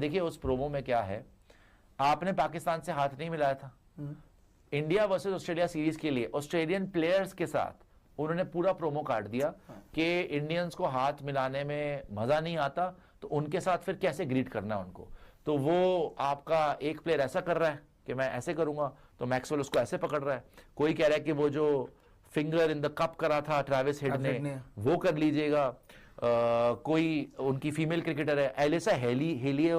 देखिए उस प्रोमो में क्या है, आपने पाकिस्तान से हाथ नहीं मिलाया था। इंडिया वर्सेस ऑस्ट्रेलिया सीरीज के लिए ऑस्ट्रेलियन प्लेयर्स के साथ उन्होंने पूरा प्रोमो काट दिया कि इंडियंस को हाथ मिलाने में मजा नहीं आता, तो उनके साथ फिर कैसे ग्रीट करना है उनको। तो वो आपका एक प्लेयर ऐसा कर रहा है कि मैं ऐसे करूंगा, तो मैक्सवेल उसको ऐसे पकड़ रहा है। कोई कह रहा है कि वो जो फिंगर इन द कप करा था ट्रेविस हेड ने वो कर लीजिएगा। कोई उनकी फीमेल क्रिकेटर है एलिसा हेली है,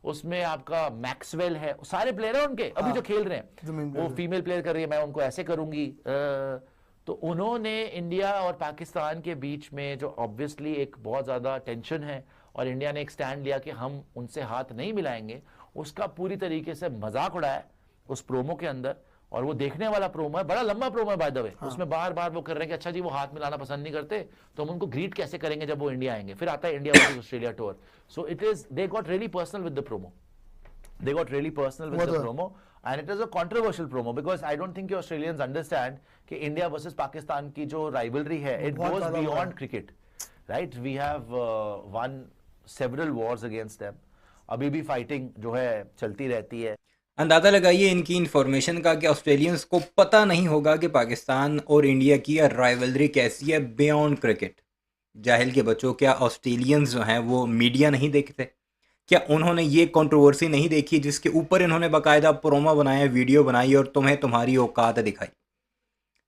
उसमें आपका मैक्सवेल है, सारे प्लेयर है उनके अभी जो खेल रहे हैं, वो फीमेल प्लेयर कर रही है, मैं उनको ऐसे करूंगी। तो उन्होंने इंडिया और पाकिस्तान के बीच में जो ऑब्वियसली एक बहुत ज्यादा टेंशन है और इंडिया ने एक स्टैंड लिया कि हम उनसे हाथ नहीं मिलाएंगे, उसका पूरी तरीके से मजाक उड़ाया उस प्रोमो के अंदर। और वो देखने वाला प्रोमो है, बड़ा लंबा प्रोमो है बाय द वे। उसमें बार बार वो कर रहे हैं कि अच्छा जी वो हाथ मिलाना पसंद नहीं करते, तो हम उनको ग्रीट कैसे करेंगे जब वो इंडिया आएंगे। फिर आता है India versus Australia tour. So it is they got really personal with the promo, they got really personal with the promo, and it is a controversial promo because I don't think Australians understand कि India versus Pakistan की जो rivalry है, it goes beyond cricket, right? We have won several wars against them, अभी भी fighting जो है चलती रहती है। अंदाज़ा लगाइए इनकी इन्फॉर्मेशन का कि ऑस्ट्रेलियंस को पता नहीं होगा कि पाकिस्तान और इंडिया की राइवलरी कैसी है बियॉन्ड क्रिकेट। जाहिल के बच्चों, क्या ऑस्ट्रेलियंस जो हैं वो मीडिया नहीं देखते? क्या उन्होंने ये कंट्रोवर्सी नहीं देखी जिसके ऊपर इन्होंने बाकायदा प्रोमो बनाया, वीडियो बनाई और तुम्हें तुम्हारी औकात दिखाई?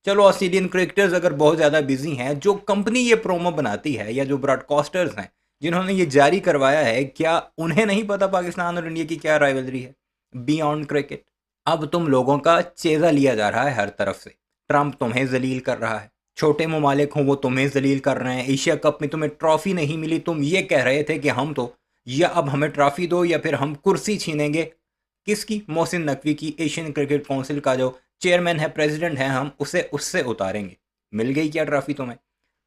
चलो ऑस्ट्रेलियन क्रिकेटर्स अगर बहुत ज़्यादा बिजी हैं, जो कंपनी ये प्रोमो बनाती है या जो ब्रॉडकास्टर्स हैं जिन्होंने ये जारी करवाया है, क्या उन्हें नहीं पता पाकिस्तान और इंडिया की क्या राइवलरी है बियॉन्ड क्रिकेट? अब तुम लोगों का चेज़ा लिया जा रहा है हर तरफ से। ट्रंप तुम्हें जलील कर रहा है, छोटे ममालिक हों वो तुम्हें जलील कर रहे हैं। एशिया कप में तुम्हें ट्रॉफी नहीं मिली, तुम ये कह रहे थे कि हम तो या अब हमें ट्रॉफी दो या फिर हम कुर्सी छीनेंगे। किसकी? मोहसिन नकवी की। एशियन क्रिकेट काउंसिल का जो चेयरमैन है, प्रेसिडेंट है, हम उसे उससे उतारेंगे। मिल गई क्या ट्रॉफी तुम्हें?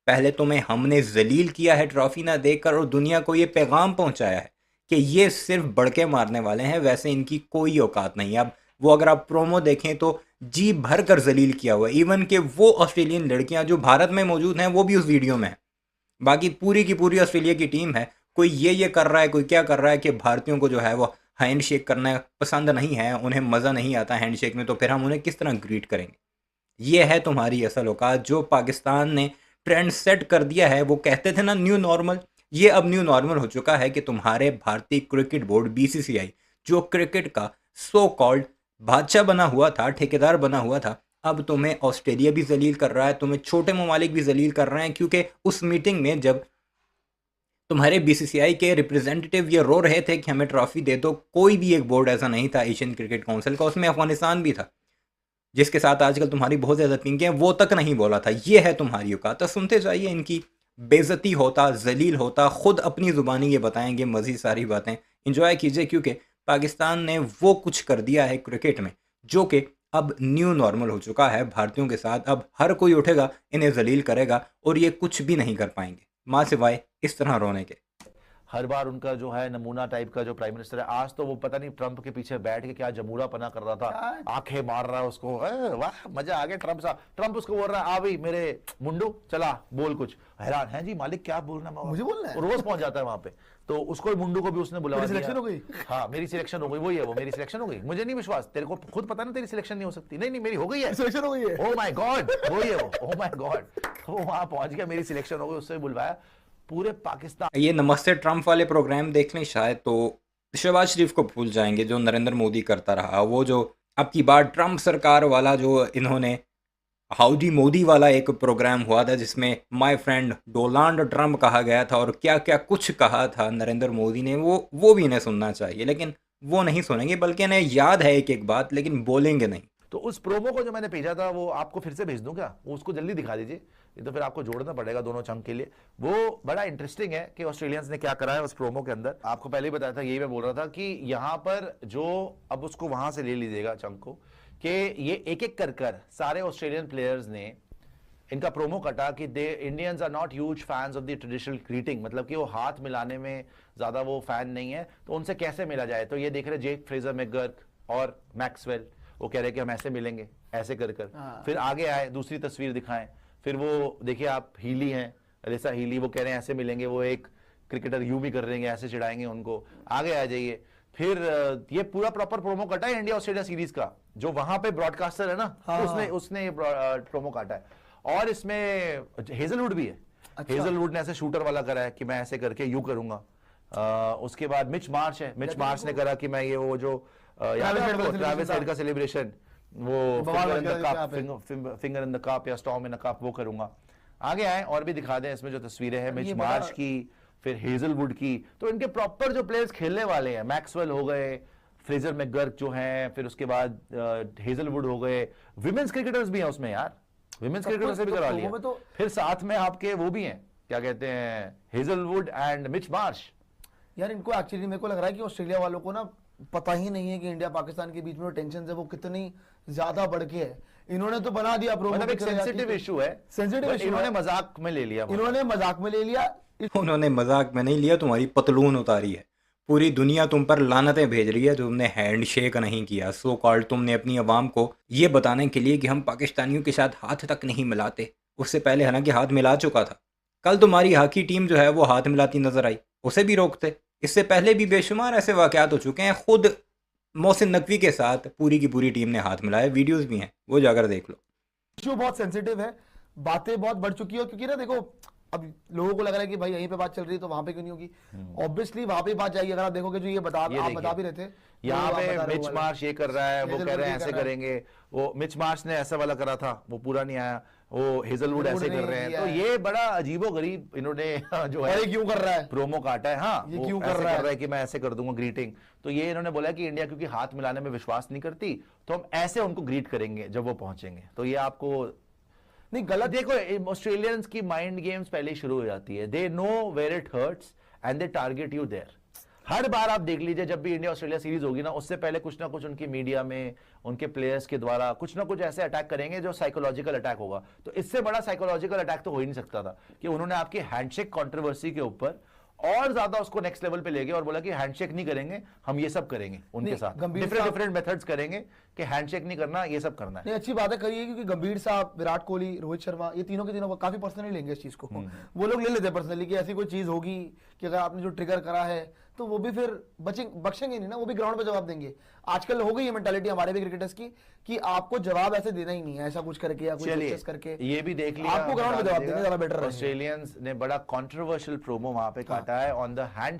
पहले तुम्हें हमने जलील किया है ट्रॉफी ना देकर और दुनिया को ये पैगाम पहुंचाया है कि ये सिर्फ बड़के मारने वाले हैं, वैसे इनकी कोई औकात नहीं। अब वो अगर आप प्रोमो देखें तो जी भर कर जलील किया हुआ है। इवन कि वो ऑस्ट्रेलियन लड़कियां जो भारत में मौजूद हैं वो भी उस वीडियो में हैं। बाकी पूरी की पूरी ऑस्ट्रेलिया की टीम है। कोई ये कर रहा है, कोई क्या कर रहा है कि भारतीयों को जो है वो हैंड शेक करना पसंद नहीं है, उन्हें मज़ा नहीं आता हैंड शेक में, तो फिर हम उन्हें किस तरह ग्रीट करेंगे? ये है तुम्हारी असल औकात जो पाकिस्तान ने ट्रेंड सेट कर दिया है। वो कहते थे ना न्यू नॉर्मल, ये अब न्यू नॉर्मल हो चुका है कि तुम्हारे भारतीय क्रिकेट बोर्ड बीसीसीआई जो क्रिकेट का सो कॉल्ड बादशाह बना हुआ था, ठेकेदार बना हुआ था, अब तुम्हें ऑस्ट्रेलिया भी जलील कर रहा है, तुम्हें छोटे ममालिक भी जलील कर रहे हैं। क्योंकि उस मीटिंग में जब तुम्हारे बीसीसीआई के रिप्रेजेंटेटिव ये रो रहे थे कि हमें ट्रॉफी दे दो, कोई भी एक बोर्ड ऐसा नहीं था एशियन क्रिकेट काउंसिल का, उसमें अफगानिस्तान भी था जिसके साथ आजकल तुम्हारी बहुत ज़्यादा पिंकें हैं, वो तक नहीं बोला था। ये है तुम्हारी औकात। तो सुनते जाइए, इनकी बेइज्जती होता, जलील होता, खुद अपनी ज़ुबानी ये बताएंगे मज़ीद सारी बातें। इंजॉय कीजिए क्योंकि पाकिस्तान ने वो कुछ कर दिया है क्रिकेट में जो कि अब न्यू नॉर्मल हो चुका है भारतीयों के साथ। अब हर कोई उठेगा, इन्हें जलील करेगा और ये कुछ भी नहीं कर पाएंगे माँ सिवाय इस तरह रोने के। हर बार उनका जो है नमूना टाइप का जो प्राइम मिनिस्टर है, आज तो वो पता नहीं ट्रंप के पीछे बैठ के क्या जमूरा पना कर रहा था, आंखें मार रहा है उसको। वाह मजा आ गया ट्रंप साहब। ट्रंप उसको बोल रहा है आ भाई मेरे मुंडू चला बोल कुछ। हैरान है जी मालिक क्या बोलना, मुझे बोलना है। रोज पहुंच जाता है वहां पे, तो उसको मुंडू को भी उसने बुलाया। सिलेक्शन हो गई? हाँ मेरी सिलेक्शन हो गई, वही है वो, मेरी सिलेक्शन हो गई। मुझे नहीं विश्वास, तेरे को खुद पता ना तेरी सिलेक्शन नहीं हो सकती। नहीं नहीं मेरी हो गई है, सिलेक्शन हो गई है। ओह माय गॉड, वही है वो, ओह माय गॉड। वो वहां पहुंच गया, मेरी सिलेक्शन हो गई, उससे बुलवाया पूरे पाकिस्तान। ये नमस्ते ट्रंप वाले प्रोग्राम देख लें शायद तो शहबाज शरीफ को भूल जाएंगे जो नरेंद्र मोदी करता रहा। वो जो अब की बार ट्रंप सरकार वाला जो इन्होंने हाउडी मोदी वाला एक प्रोग्राम हुआ था जिसमें माय फ्रेंड डोनाल्ड ट्रंप कहा गया था और क्या क्या कुछ कहा था नरेंद्र मोदी ने, वो भी इन्हें सुनना चाहिए। लेकिन वो नहीं सुनेंगे, बल्कि इन्हें याद है एक एक बात, लेकिन बोलेंगे नहीं। तो उस प्रोमो को जो मैंने भेजा था वो आपको फिर से भेज दूं क्या? वो उसको जल्दी दिखा दीजिए, ये तो फिर आपको जोड़ना पड़ेगा दोनों चंक के लिए। वो बड़ा इंटरेस्टिंग है कि ऑस्ट्रेलियंस ने क्या करा है उस प्रोमो के अंदर। आपको पहले ही बताया था, यही मैं बोल रहा था कि यहाँ पर जो अब उसको वहां से ले लीजिएगा चंक को, कि ये एक एक कर सारे ऑस्ट्रेलियन प्लेयर्स ने इनका प्रोमो कटा कि they Indians are not huge fans of the traditional greeting, मतलब कि वो हाथ मिलाने में ज्यादा वो फैन नहीं है, तो उनसे कैसे मिला जाए। तो ये देख रहे जेक फ्रेजर मैकगर्क और मैक्सवेल, वो कह रहे कि हम ऐसे मिलेंगे, ऐसे कर फिर आगे आए, दूसरी तस्वीर दिखाएं। फिर वो देखिए आप हीली हैं, एलिसा हीली, वो कह रहे हैं ऐसे मिलेंगे। वो एक क्रिकेटर यूं भी कर देंगे, ऐसे चिढ़ाएंगे उनको, आगे आ जाइए। फिर ये पूरा प्रॉपर प्रोमो कटा है इंडिया ऑस्ट्रेलिया सीरीज का, जो वहां पे ब्रॉडकास्टर है ना, उसने प्रोमो काटा है। और इसमें हेजलवुड भी है। अच्छा। हेजलवुड ने ऐसे शूटर वाला करा है कि मैं ऐसे करके यूं करूंगा। उसके बाद मिच मार्श है, मिच मार्श ने करा कि मैं ये वो जो ट्रैविस हेड का सेलिब्रेशन, वो फिंगर इन द कप या स्टॉर्म इन द कप वो करूंगा। आगे आए और भी दिखा दें इसमें जो तस्वीरें हैं मिच मार्श की, फिर हेजलवुड की। तो इनके प्रॉपर जो प्लेयर्स खेलने वाले हैं, मैक्सवेल हो गए, फ्रेजर मैकगर्क जो हैं, फिर उसके बाद हेजलवुड हो गए, विमेंस क्रिकेटर्स भी हैं उसमें यार, विमेंस क्रिकेटर से भी करवा लिया। तो फिर साथ में आपके वो भी हैं, क्या कहते हैं, हेजलवुड एंड मिच मार्श। यार इनको एक्चुअली मेरे को लग रहा है कि ऑस्ट्रेलिया वालों को ना पता ही नहीं है कि इंडिया पाकिस्तान के बीच में टेंशन है वो कितनी ज्यादा बढ़ के है। इन्होंने तो बना दिया प्रोमो, मतलब एक सेंसिटिव इशू है, सेंसिटिव इशू इन्होंने मजाक में ले लिया, इन्होंने मजाक में ले लिया। उन्होंने मजाक में नहीं लिया, तुम्हारी पतलून उतारी है। पूरी दुनिया तुम पर लानतें भेज रही है, तुमने हैंडशेक नहीं किया। सो कॉल्ड तुमने अपनी आवाम को ये बताने के लिए कि हम पाकिस्तानियों के साथ हाथ तक नहीं मिलाते, उससे पहले हालांकि हाथ मिला चुका था। कल तुम्हारी हॉकी टीम जो है वो हाथ मिलाती नजर आई, उसे भी रोकते। इससे पहले भी बेशुमार ऐसे वाकयात हो चुके हैं, खुद मोहसिन नकवी के साथ पूरी की पूरी टीम ने हाथ मिलाया, वीडियोस भी हैं, वो जाकर देख लो। इशू बहुत सेंसिटिव है, बातें बहुत बढ़ चुकी है, क्योंकि ना देखो अब लोगों को लग रहा है कि भाई यहीं पे बात चल रही है तो वहां पे क्यों नहीं होगी। ऑब्वियसली वहां पे बात जाएगी। अगर आप देखोगे जो आप बता भी रहे थे, यहाँ पे मिच मार्श ये कर रहा है, वो कह रहे हैं ऐसे करेंगे, वो मिच मार्श ने ऐसा वाला करा था, वो पूरा नहीं आया, वो हेजलवुड ऐसे कर रहे हैं। तो ये बड़ा अजीबोगरीब इन्होंने जो है क्यों कर रहा है, प्रोमो काटा है। हाँ, ये क्यों कर रहा है कि मैं ऐसे कर दूंगा ग्रीटिंग। तो ये इन्होंने बोला कि इंडिया क्योंकि हाथ मिलाने में विश्वास नहीं करती, तो हम ऐसे उनको ग्रीट करेंगे जब वो पहुंचेंगे। तो ये आपको नहीं गलत, देखो ऑस्ट्रेलियंस की माइंड गेम्स पहले ही शुरू हो जाती है। They know where it hurts and they target you there. हर बार आप देख लीजिए जब भी इंडिया ऑस्ट्रेलिया सीरीज होगी ना, उससे पहले कुछ ना कुछ उनकी मीडिया में, उनके प्लेयर्स के द्वारा कुछ ना कुछ ऐसे अटैक करेंगे जो साइकोलॉजिकल अटैक होगा। तो इससे बड़ा साइकोलॉजिकल अटैक तो हो ही नहीं सकता था कि उन्होंने आपकी हैंडशेक कंट्रोवर्सी के ऊपर और ज्यादा उसको नेक्स्ट लेवल पे ले गए और बोला कि हैंडशेक नहीं करेंगे, हम ये सब करेंगे उनके साथ, डिफरेंट मेथड्स करेंगे कि हैंडशेक नहीं करना, ये सब करना है। नहीं, अच्छी बात है करिए, क्योंकि गंभीर साहब, विराट कोहली, रोहित शर्मा, ये तीनों के तीनों काफी पर्सनली लेंगे इस चीज को। वो लोग ले लेते हैं पर्सनली कि ऐसी कोई चीज होगी कि अगर आपने जो ट्रिगर करा है तो वो भी फिर बख्शेंगे नहीं ना, वो भी ग्राउंड पे जवाब देंगे। आजकल हो गई है मेंटालिटी हमारे भी क्रिकेटर्स की कि आपको जवाब ऐसे देना ही नहीं है, ऐसा कुछ करके या कुछ करके। ये भी देख लिया, आपको ग्राउंड पे जवाब देंगे, ज्यादा बेटर है। ऑस्ट्रेलियंस ने बड़ा कंट्रोवर्शियल प्रोमो वहां पे काटा है ऑन द हैंड